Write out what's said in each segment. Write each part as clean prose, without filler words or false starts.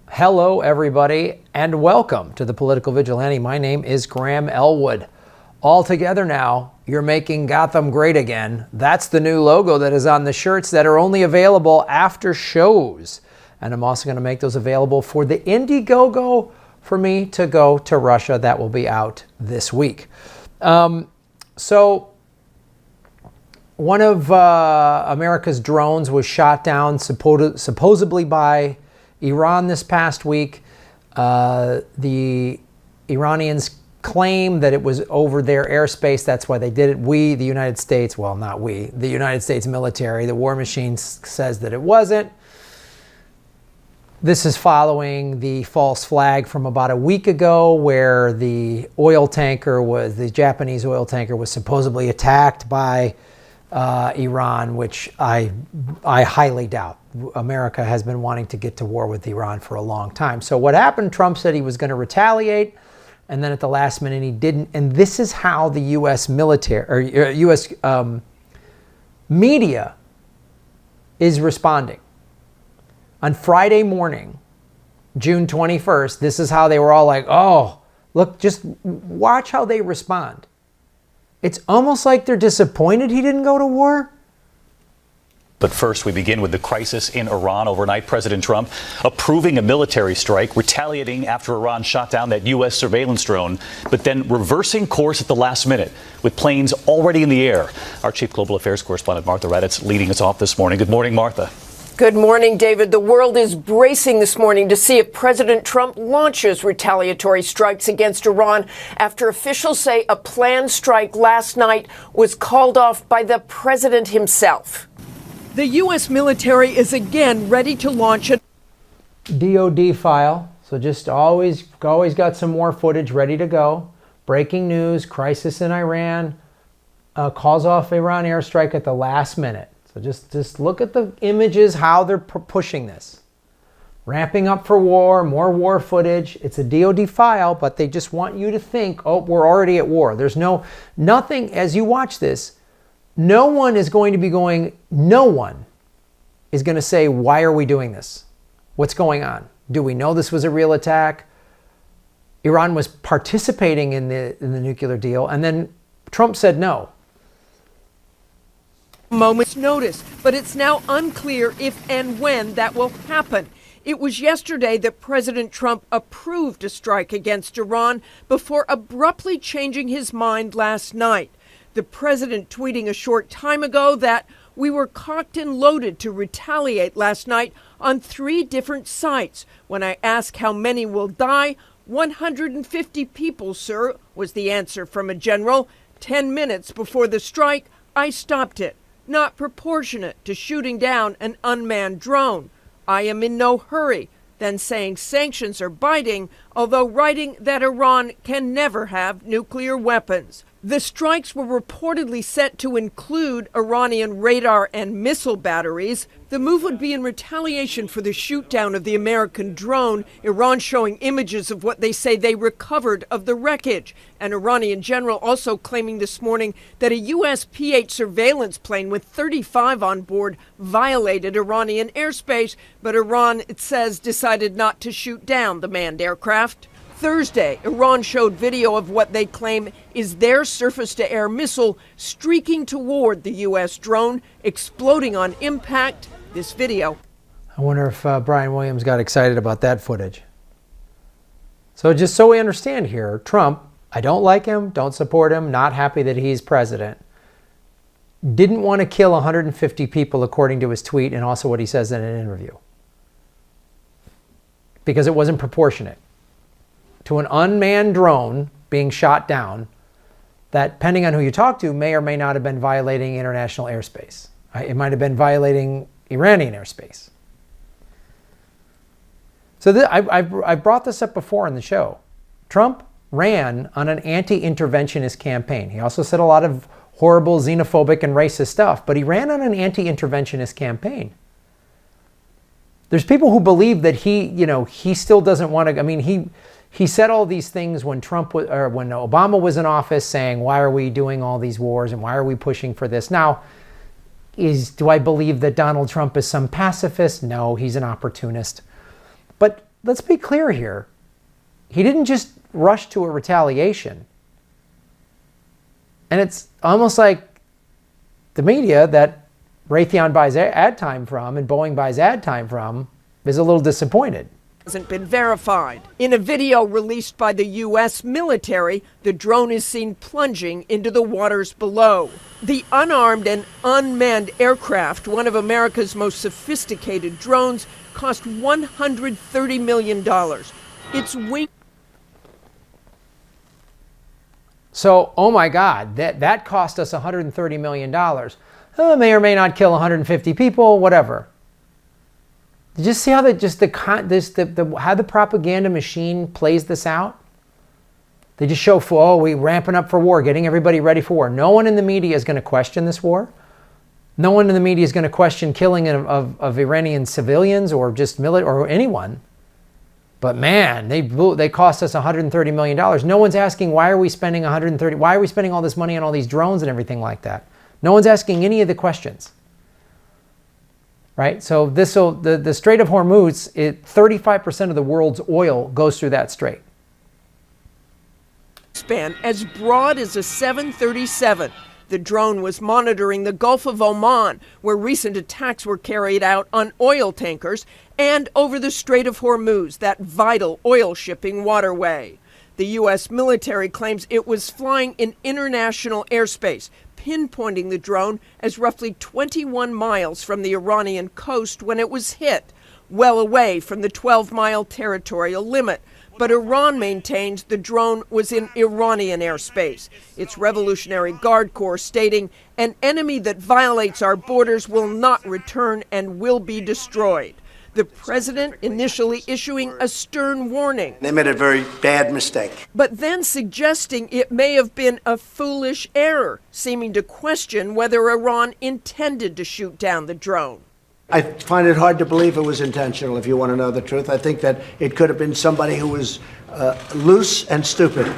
Hello, everybody, and welcome to the Political Vigilante. My name is Graham Elwood. All together now, you're making Gotham great again. That's the new logo that is on the shirts that are only available after shows. And I'm also going to make those available for the Indiegogo for me to go to Russia. That will be out this week. So one of America's drones was shot down supposedly by Iran this past week. The Iranians claim that it was over their airspace. That's why they did it. We, the United States, well, not we, the United States military, the war machine says that it wasn't. This is following the false flag from about a week ago where the Japanese oil tanker was supposedly attacked by Iran, which I highly doubt. America has been wanting to get to war with Iran for a long time. So what happened, Trump said he was going to retaliate, and then at the last minute he didn't. And this is how the U.S. military or U.S. Media is responding. On Friday morning, June 21st, this is how they were all like, oh, look, just watch how they respond. It's almost like they're disappointed he didn't go to war. But first, we begin with the crisis in Iran. Overnight, President Trump approving a military strike, retaliating after Iran shot down that U.S. surveillance drone, but then reversing course at the last minute with planes already in the air. Our chief global affairs correspondent, Martha Raddatz, leading us off this morning. Good morning, Martha. Good morning, David. The world is bracing this morning to see if President Trump launches retaliatory strikes against Iran after officials say a planned strike last night was called off by the president himself. The U.S. military is again ready to launch a DOD file. So just always got some more footage ready to go. Breaking news, crisis in Iran, calls off Iran airstrike at the last minute. So just look at the images, how they're pushing this. Ramping up for war, more war footage. It's a DOD file, but they just want you to think, oh, we're already at war. There's nothing, as you watch this, no one is going to say, why are we doing this? What's going on? Do we know this was a real attack? Iran was participating in the nuclear deal, and then Trump said no. Moment's notice, but it's now unclear if and when that will happen. It was yesterday that President Trump approved a strike against Iran before abruptly changing his mind last night. The president tweeting a short time ago that we were cocked and loaded to retaliate last night on 3 different sites. When I ask how many will die, 150 people, sir, was the answer from a general. 10 minutes before the strike, I stopped it. Not proportionate to shooting down an unmanned drone. I am in no hurry. Then saying sanctions are biting, although writing that Iran can never have nuclear weapons. The strikes were reportedly set to include Iranian radar and missile batteries. The move would be in retaliation for the shoot-down of the American drone, Iran showing images of what they say they recovered of the wreckage. An Iranian general also claiming this morning that a U.S. P-8 surveillance plane with 35 on board violated Iranian airspace, but Iran, it says, decided not to shoot down the manned aircraft. Thursday, Iran showed video of what they claim is their surface-to-air missile streaking toward the U.S. drone, exploding on impact. This video. I wonder if Brian Williams got excited about that footage. So just so we understand here, Trump, I don't like him, don't support him, not happy that he's president, didn't want to kill 150 people according to his tweet and also what he says in an interview. Because it wasn't proportionate to an unmanned drone being shot down that, depending on who you talk to, may or may not have been violating international airspace. It might have been violating Iranian airspace. So I brought this up before in the show. Trump ran on an anti-interventionist campaign. He also said a lot of horrible xenophobic and racist stuff, but he ran on an anti-interventionist campaign. There's people who believe that he still doesn't want to. I mean, he said all these things when when Obama was in office, saying, why are we doing all these wars and why are we pushing for this? Now, do I believe that Donald Trump is some pacifist? No, he's an opportunist. But let's be clear here. He didn't just rush to a retaliation. And it's almost like the media that Raytheon buys ad time from and Boeing buys ad time from is a little disappointed. Hasn't been verified. In a video released by the U.S. military, the drone is seen plunging into the waters below. The unarmed and unmanned aircraft, one of America's most sophisticated drones, cost $130 million. Its wing. So, oh my God, that cost us $130 million. May or may not kill 150 people, whatever. Did you see how how the propaganda machine plays this out? They just show, we ramping up for war, getting everybody ready for war. No one in the media is going to question this war. No one in the media is going to question killing of Iranian civilians or just military or anyone. But man, they cost us $130 million. No one's asking why are we spending all this money on all these drones and everything like that. No one's asking any of the questions. Right? So the Strait of Hormuz, 35% of the world's oil goes through that strait. Span as broad as a 737. The drone was monitoring the Gulf of Oman, where recent attacks were carried out on oil tankers, and over the Strait of Hormuz, that vital oil shipping waterway. The U.S. military claims it was flying in international airspace, pinpointing the drone as roughly 21 miles from the Iranian coast when it was hit, well away from the 12-mile territorial limit. But Iran maintains the drone was in Iranian airspace. Its Revolutionary Guard Corps stating, an enemy that violates our borders will not return and will be destroyed. The president initially issuing a stern warning. They made a very bad mistake. But then suggesting it may have been a foolish error, seeming to question whether Iran intended to shoot down the drone. I find it hard to believe it was intentional, if you want to know the truth. I think that it could have been somebody who was loose and stupid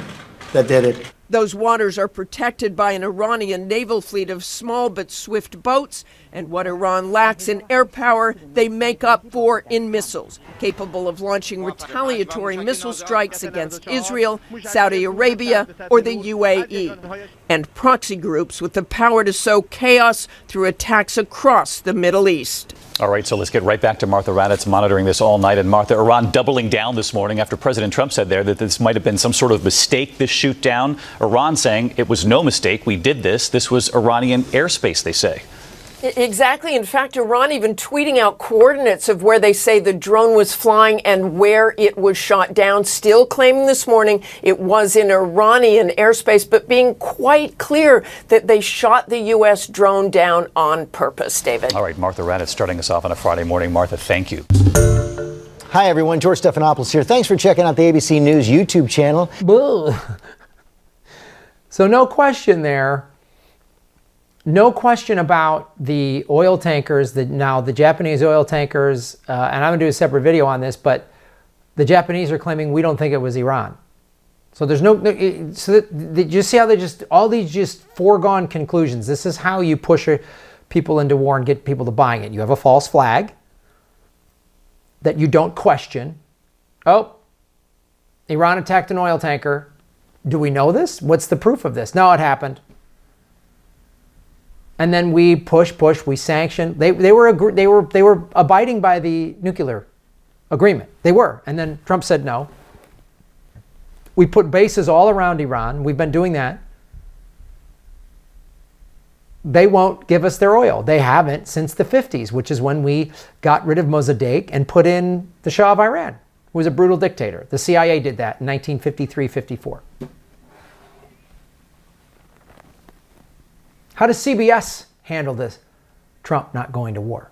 that did it. Those waters are protected by an Iranian naval fleet of small but swift boats, and what Iran lacks in air power, they make up for in missiles, capable of launching retaliatory missile strikes against Israel, Saudi Arabia, or the UAE, and proxy groups with the power to sow chaos through attacks across the Middle East. All right, so let's get right back to Martha Raddatz monitoring this all night. And Martha, Iran doubling down this morning after President Trump said there that this might have been some sort of mistake, this shoot down. Iran saying it was no mistake. We did this. This was Iranian airspace, they say. Exactly. In fact, Iran even tweeting out coordinates of where they say the drone was flying and where it was shot down, still claiming this morning it was in Iranian airspace, but being quite clear that they shot the U.S. drone down on purpose, David. All right, Martha Raddatz starting us off on a Friday morning. Martha, thank you. Hi, everyone. George Stephanopoulos here. Thanks for checking out the ABC News YouTube channel. So no question there. No question about the oil tankers, now the Japanese oil tankers, and I'm going to do a separate video on this, but the Japanese are claiming we don't think it was Iran. So there's you see how all these just foregone conclusions. This is how you push people into war and get people to buying it. You have a false flag that you don't question. Oh, Iran attacked an oil tanker. Do we know this? What's the proof of this? No, it happened. And then we push, we sanction. They were abiding by the nuclear agreement. They were. And then Trump said no. We put bases all around Iran. We've been doing that. They won't give us their oil. They haven't since the 50s, which is when we got rid of Mossadegh and put in the Shah of Iran, who was a brutal dictator. The CIA did that in 1953-54. How does CBS handle this? Trump not going to war.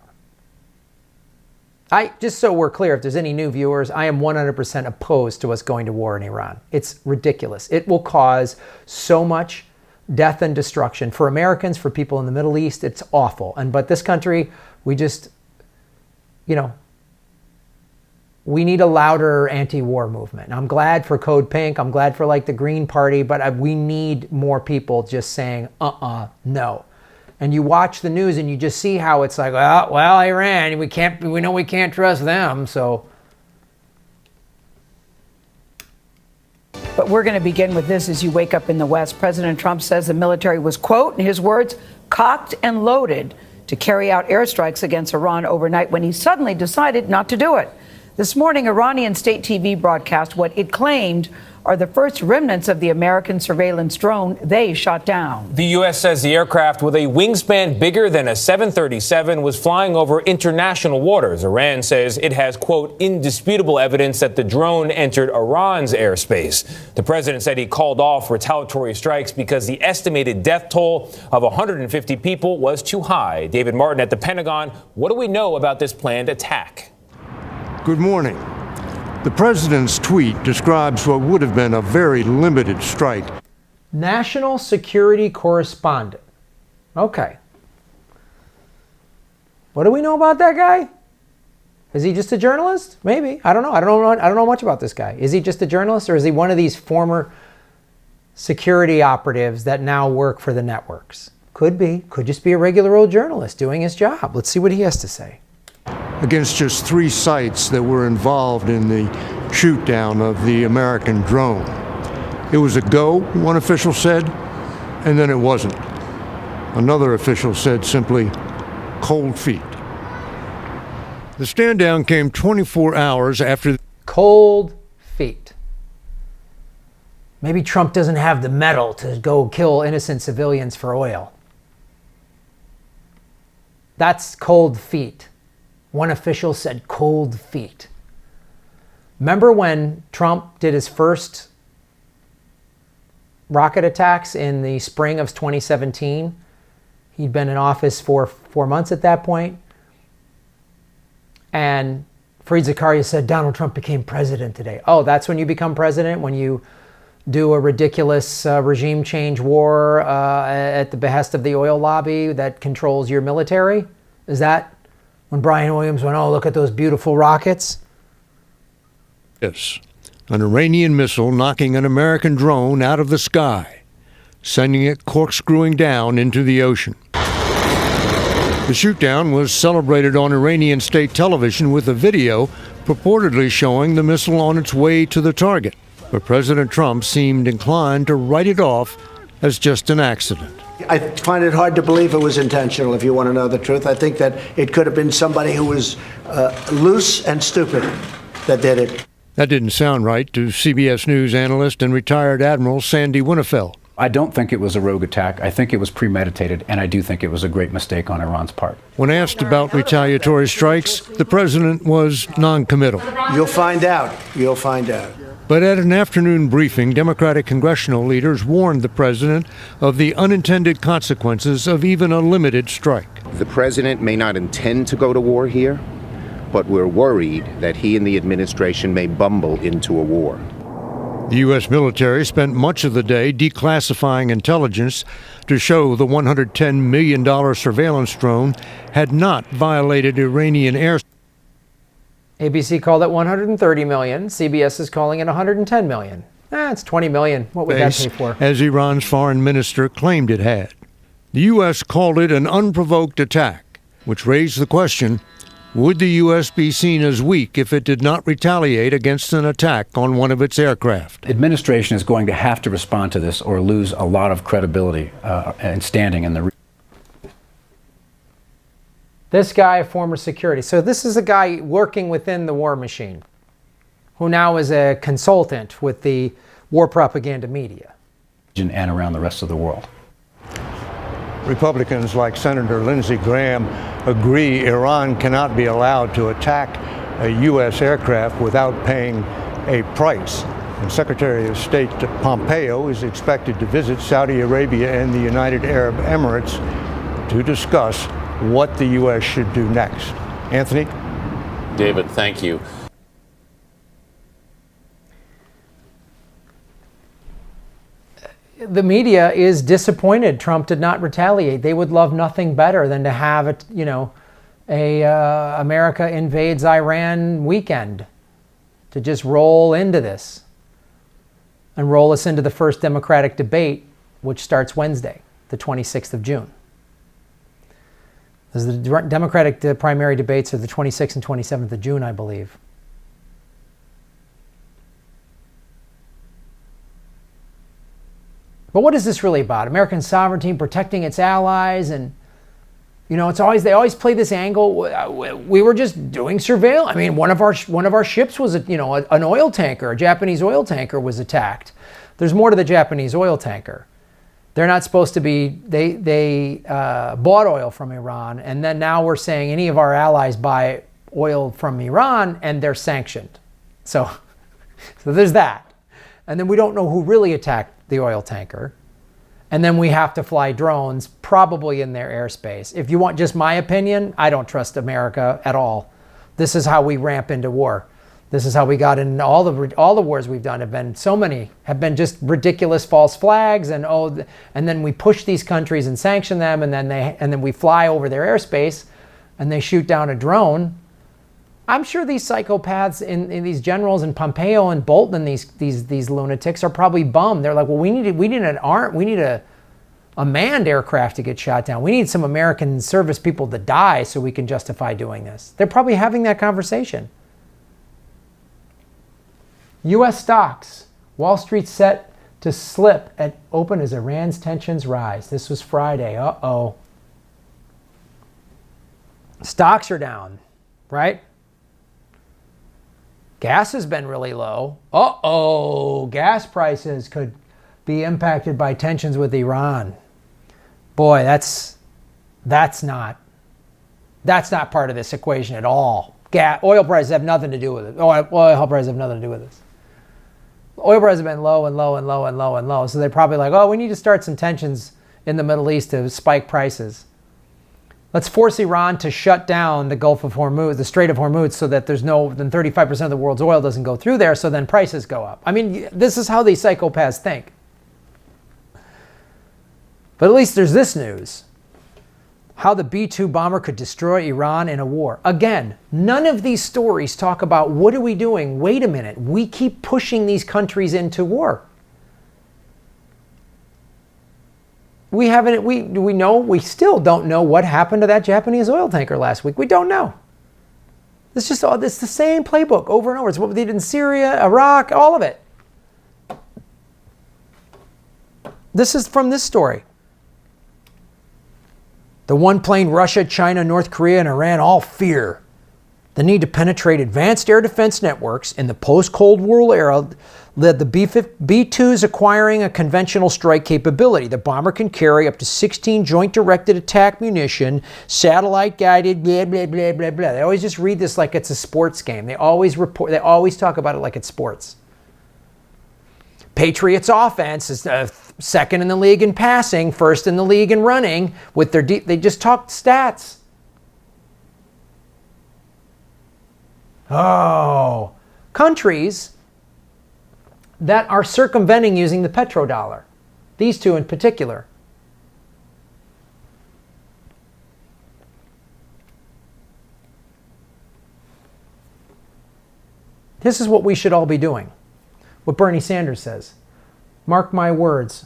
Just so we're clear, if there's any new viewers, I am 100% opposed to us going to war in Iran. It's ridiculous. It will cause so much death and destruction for Americans, for people in the Middle East. It's awful. But this country, we just, we need a louder anti-war movement. I'm glad for Code Pink. I'm glad for the Green Party, but we need more people just saying, no. And you watch the news and you just see how it's like, well, Iran, we know we can't trust them. So But we're going to begin with this as you wake up in the West. President Trump says the military was, quote, in his words, cocked and loaded to carry out airstrikes against Iran overnight when he suddenly decided not to do it. This morning, Iranian state TV broadcast what it claimed are the first remnants of the American surveillance drone they shot down. The U.S. says the aircraft with a wingspan bigger than a 737 was flying over international waters. Iran says it has, quote, indisputable evidence that the drone entered Iran's airspace. The president said he called off retaliatory strikes because the estimated death toll of 150 people was too high. David Martin at the Pentagon, what do we know about this planned attack? Good morning. The president's tweet describes what would have been a very limited strike. National security correspondent. Okay. What do we know about that guy? Is he just a journalist? Maybe. I don't know. I don't know much about this guy. Is he just a journalist, or is he one of these former security operatives that now work for the networks? Could be. Could just be a regular old journalist doing his job. Let's see what he has to say. Against just 3 sites that were involved in the shoot down of the American drone. It was a go, one official said, and then it wasn't. Another official said simply, cold feet. The stand down came 24 hours after. Cold feet. Maybe Trump doesn't have the mettle to go kill innocent civilians for oil. That's cold feet. One official said cold feet. Remember when Trump did his first rocket attacks in the spring of 2017? He'd been in office for 4 months at that point. And Fareed Zakaria said, Donald Trump became president today. Oh, that's when you become president? When you do a ridiculous regime change war at the behest of the oil lobby that controls your military? Is that when Brian Williams went, oh, look at those beautiful rockets? Yes, an Iranian missile knocking an American drone out of the sky, sending it corkscrewing down into the ocean. The shootdown was celebrated on Iranian state television with a video purportedly showing the missile on its way to the target. But President Trump seemed inclined to write it off as just an accident. I find it hard to believe it was intentional, if you want to know the truth. I think that it could have been somebody who was loose and stupid that did it. That didn't sound right to CBS News analyst and retired Admiral Sandy Winnefeld. I don't think it was a rogue attack. I think it was premeditated, and I do think it was a great mistake on Iran's part. When asked about retaliatory strikes, the president was non-committal. You'll find out. You'll find out. But at an afternoon briefing, Democratic congressional leaders warned the president of the unintended consequences of even a limited strike. The president may not intend to go to war here, but we're worried that he and the administration may bumble into a war. The U.S. military spent much of the day declassifying intelligence to show the $110 million surveillance drone had not violated Iranian airspace. ABC called it 130 million. CBS is calling it 110 million. It's 20 million. What would that pay for? As Iran's foreign minister claimed it had. The U.S. called it an unprovoked attack, which raised the question, would the U.S. be seen as weak if it did not retaliate against an attack on one of its aircraft? Administration is going to have to respond to this or lose a lot of credibility and standing in the region. This guy, a former security. So this is a guy working within the war machine who now is a consultant with the war propaganda media. And around the rest of the world. Republicans like Senator Lindsey Graham agree Iran cannot be allowed to attack a U.S. aircraft without paying a price. And Secretary of State Pompeo is expected to visit Saudi Arabia and the United Arab Emirates to discuss what the U.S. should do next. Anthony? David, thank you. The media is disappointed Trump did not retaliate. They would love nothing better than to have a America invades Iran weekend, to just roll into this and roll us into the first Democratic debate, which starts Wednesday, the 26th of June. As the Democratic primary debates are the 26th and 27th of June, I believe. But what is this really about? American sovereignty, protecting its allies, and they always play this angle. We were just doing surveillance. I mean, one of our ships was an oil tanker, a Japanese oil tanker was attacked. There's more to the Japanese oil tanker. They're not supposed to be. They bought oil from Iran, and then now we're saying any of our allies buy oil from Iran, and they're sanctioned. So there's that. And then we don't know who really attacked the oil tanker. And then we have to fly drones, probably in their airspace. If you want just my opinion, I don't trust America at all. This is how we ramp into war. This is how we got in all the wars we've done have been just ridiculous false flags, and then we push these countries and sanction them, and then we fly over their airspace, and they shoot down a drone. I'm sure these psychopaths in these generals and Pompeo and Bolton and these lunatics are probably bummed. They're like, well, we need a manned aircraft to get shot down. We need some American service people to die so we can justify doing this. They're probably having that conversation. U.S. stocks. Wall Street set to slip at open as Iran's tensions rise. This was Friday. Uh-oh. Stocks are down, right? Gas has been really low. Uh-oh. Gas prices could be impacted by tensions with Iran. Boy, that's not part of this equation at all. Oil prices have nothing to do with it. Oil prices have nothing to do with this. Oil prices have been low and low and low and low and low. So they're probably like, we need to start some tensions in the Middle East to spike prices. Let's force Iran to shut down the Gulf of Hormuz, the Strait of Hormuz, so that then 35% of the world's oil doesn't go through there, so then prices go up. I mean, this is how these psychopaths think. But at least there's this news. How the B-2 bomber could destroy Iran in a war. Again, none of these stories talk about what are we doing? Wait a minute. We keep pushing these countries into war. We still don't know what happened to that Japanese oil tanker last week. We don't know. It's the same playbook over and over. It's what they did in Syria, Iraq, all of it. This is from this story. The one plane Russia, China, North Korea, and Iran all fear. The need to penetrate advanced air defense networks in the post-Cold War era led the B-2's acquiring a conventional strike capability. The bomber can carry up to 16 joint-directed attack munition, satellite-guided, blah, blah, blah, blah, blah. They always just read this like it's a sports game. They always talk about it like it's sports. Patriots offense is second in the league in passing, first in the league in running. They just talk stats. Oh, countries that are circumventing using the petrodollar. These two in particular. This is what we should all be doing. What Bernie Sanders says. Mark my words.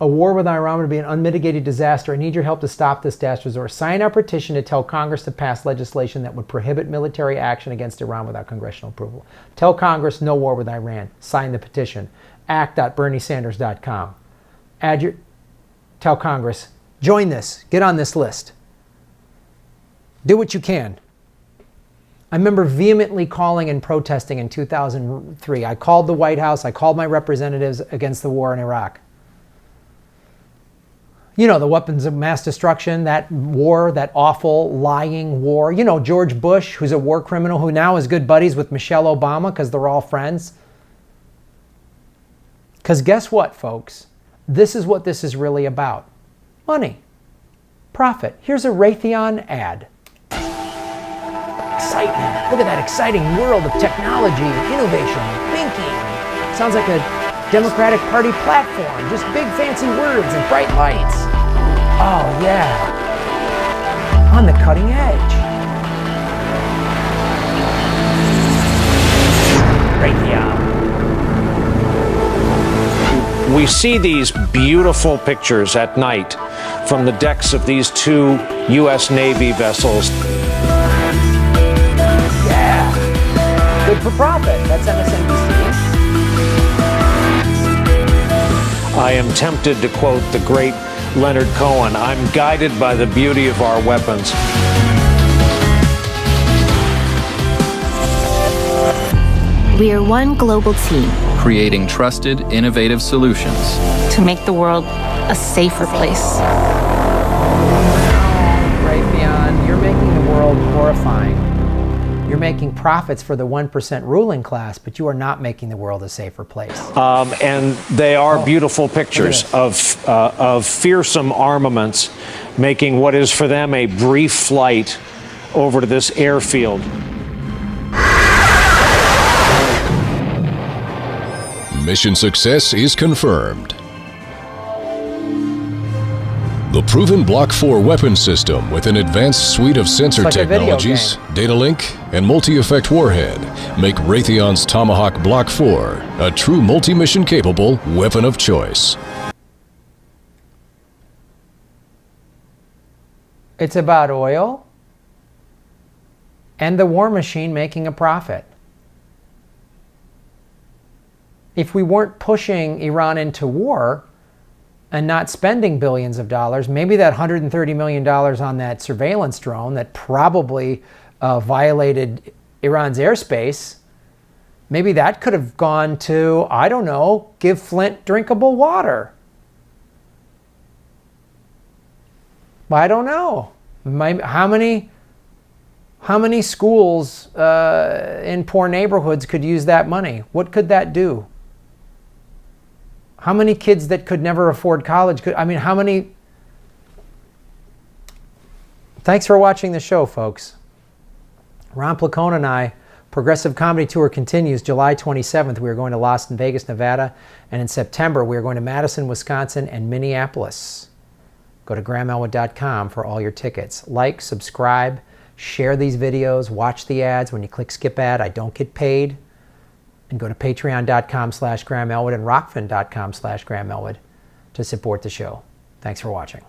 A war with Iran would be an unmitigated disaster. I need your help to stop this last resort. Sign our petition to tell Congress to pass legislation that would prohibit military action against Iran without congressional approval. Tell Congress no war with Iran. Sign the petition. act.berniesanders.com. Tell Congress, join this. Get on this list. Do what you can. I remember vehemently calling and protesting in 2003. I called the White House. I called my representatives against the war in Iraq. You know, the weapons of mass destruction, that war, that awful, lying war. You know, George Bush, who's a war criminal, who now is good buddies with Michelle Obama because they're all friends. Because guess what, folks? This is what this is really about. Money. Profit. Here's a Raytheon ad. Excitement. Look at that exciting world of technology, innovation, thinking. Sounds like a Democratic Party platform. Just big fancy words and bright lights. Oh, yeah. On the cutting edge. Raytheon. We see these beautiful pictures at night from the decks of these two U.S. Navy vessels. Good for profit. That's MSNBC. I am tempted to quote the great Leonard Cohen, I'm guided by the beauty of our weapons. We are one global team, creating trusted, innovative solutions to make the world a safer place. Raytheon, you're making the world horrifying. You're making profits for the 1% ruling class, but you are not making the world a safer place. And they are beautiful pictures of fearsome armaments making what is for them a brief flight over to this airfield. Mission success is confirmed. The proven Block 4 weapon system with an advanced suite of sensor technologies, data link, and multi-effect warhead make Raytheon's Tomahawk Block 4 a true multi-mission capable weapon of choice. It's about oil and the war machine making a profit. If we weren't pushing Iran into war and not spending billions of dollars, maybe that $130 million on that surveillance drone that probably violated Iran's airspace, maybe that could have gone to, I don't know, give Flint drinkable water. I don't know. How many schools in poor neighborhoods could use that money? What could that do? How many kids that could never afford college could, how many? Thanks for watching the show, folks. Ron Placone and I, Progressive Comedy Tour continues July 27th. We are going to Las Vegas, Nevada. And in September, we are going to Madison, Wisconsin and Minneapolis. Go to GrahamElwood.com for all your tickets. Like, subscribe, share these videos, watch the ads. When you click skip ad, I don't get paid. And go to patreon.com/GrahamElwood and rockfin.com/GrahamElwood to support the show. Thanks for watching.